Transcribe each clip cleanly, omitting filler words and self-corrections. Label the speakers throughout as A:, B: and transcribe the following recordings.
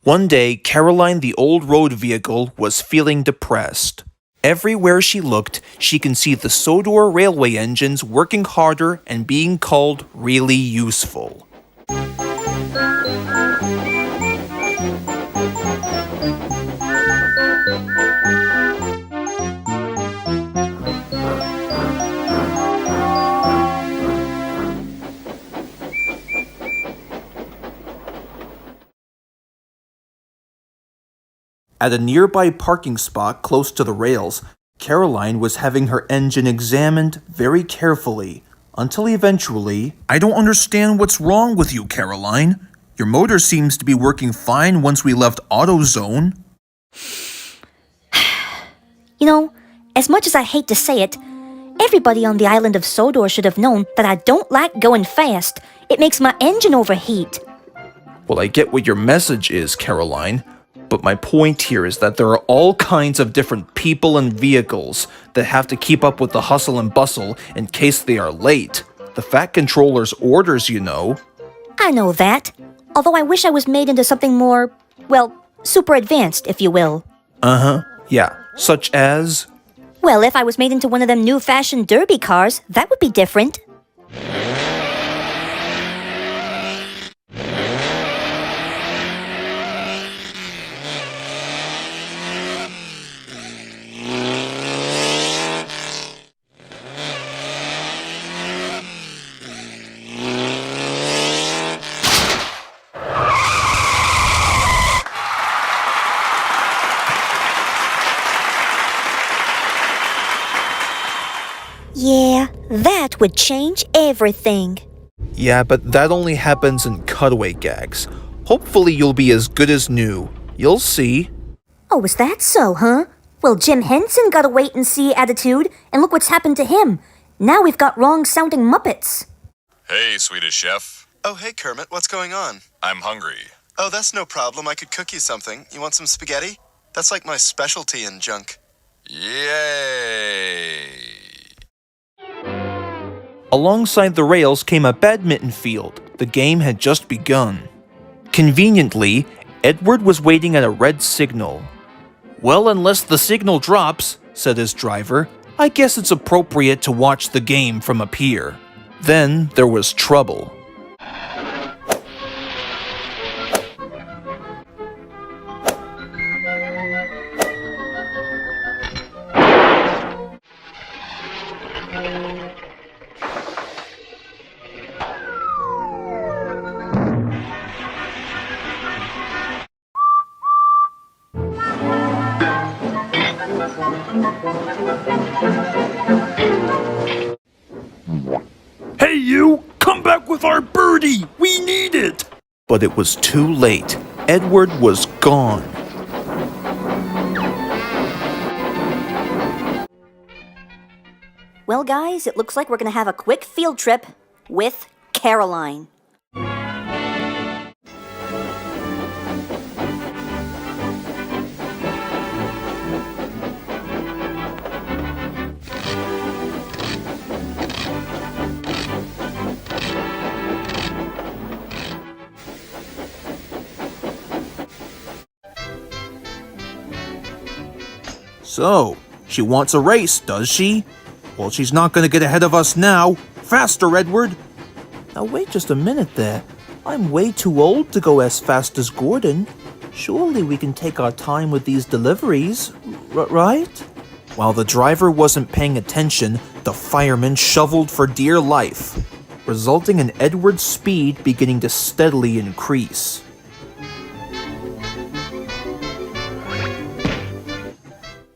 A: One day, Caroline the old road vehicle was feeling depressed. Everywhere she looked, she can see the Sodor railway engines working harder and being called really useful. At a nearby parking spot close to the rails, Caroline was having her engine examined very carefully, until eventually, "I don't understand what's wrong with you, Caroline. Your motor seems to be working fine once we left AutoZone."
B: You know, as much as I hate to say it, everybody on the island of Sodor should have known that I don't like going fast. It makes my engine overheat.
A: Well, I get what your message is, Caroline. But my point here is that there are all kinds of different people and vehicles that have to keep up with the hustle and bustle in case they are late. The Fat Controller's orders, you know.
B: I know that, although I wish I was made into something more, well, super advanced, if you will.
A: Yeah, such as?
B: Well, if I was made into one of them new-fashioned derby cars, that would be different. Yeah, that would change everything.
A: Yeah, but that only happens in cutaway gags. Hopefully you'll be as good as new. You'll see.
B: Oh, is that so, huh? Well, Jim Henson got a wait-and-see attitude, and look what's happened to him. Now we've got wrong-sounding Muppets.
C: Hey, Swedish chef.
D: Oh, hey, Kermit, what's going on?
C: I'm hungry.
D: Oh, that's no problem. I could cook you something. You want some spaghetti? That's like my specialty in junk.
C: Yay!
A: Alongside the rails came a badminton field. The game had just begun. Conveniently, Edward was waiting at a red signal. "Well, unless the signal drops," said his driver, "I guess it's appropriate to watch the game from up here." Then there was trouble. "Hey you! Come back with our birdie! We need it!" But it was too late. Edward was gone.
B: Well, guys, it looks like we're gonna have a quick field trip with Caroline.
A: So, she wants a race, does she? Well, she's not gonna get ahead of us now. Faster, Edward! Now wait just a minute there. I'm way too old to go as fast as Gordon. Surely we can take our time with these deliveries, right? While the driver wasn't paying attention, the fireman shoveled for dear life, resulting in Edward's speed beginning to steadily increase.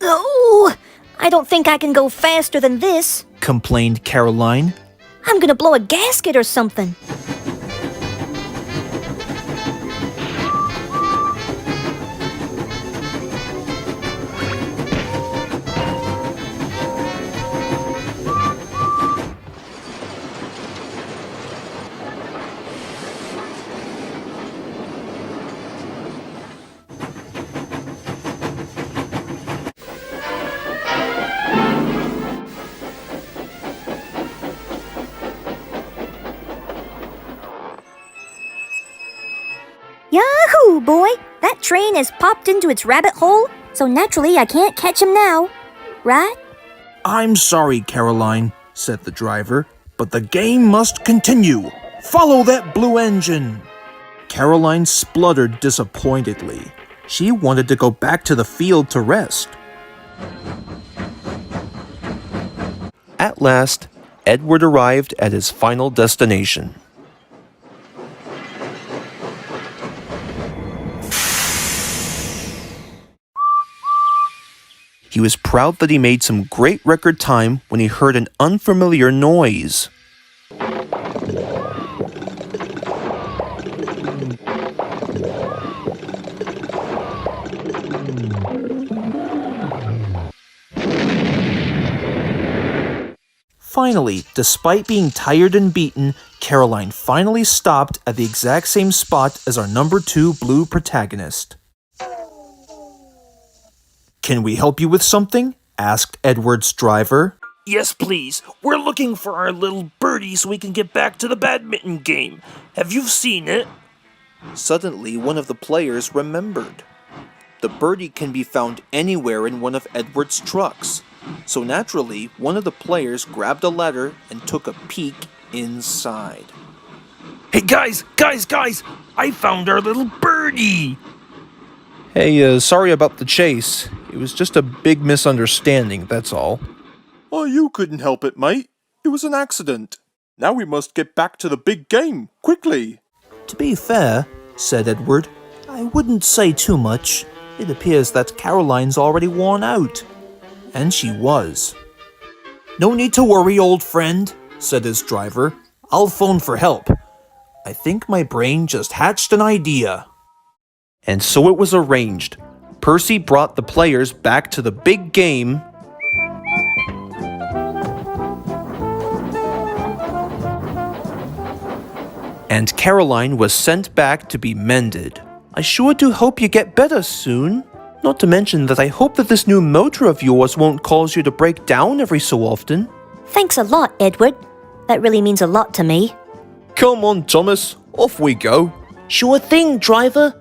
B: Oh, I don't think I can go faster than this,
A: complained Caroline.
B: I'm gonna blow a gasket or something. Yahoo, boy! That train has popped into its rabbit hole, so naturally I can't catch him now. Right?
A: I'm sorry, Caroline, said the driver, but the game must continue. Follow that blue engine. Caroline spluttered disappointedly. She wanted to go back to the field to rest. At last, Edward arrived at his final destination. He was proud that he made some great record time when he heard an unfamiliar noise. Finally, despite being tired and beaten, Caroline finally stopped at the exact same spot as our number 2 blue protagonist. "Can we help you with something?" asked Edward's driver.
E: Yes, please. We're looking for our little birdie so we can get back to the badminton game. Have you seen it?
A: Suddenly, one of the players remembered. The birdie can be found anywhere in one of Edward's trucks. So naturally, one of the players grabbed a ladder and took a peek inside.
E: Hey, guys! I found our little birdie!
A: Hey, sorry about the chase. It was just a big misunderstanding, that's all. Oh, you couldn't help it, mate. It was an accident. Now we must get back to the big game, quickly. To be fair, said Edward, I wouldn't say too much. It appears that Caroline's already worn out. And she was. No need to worry, old friend, said his driver. I'll phone for help. I think my brain just hatched an idea. And so it was arranged. Percy brought the players back to the big game. And Caroline was sent back to be mended. I sure do hope you get better soon. Not to mention that I hope that this new motor of yours won't cause you to break down every so often.
B: Thanks a lot, Edward. That really means a lot to me.
A: Come on, Thomas. Off we go.
B: Sure thing, driver.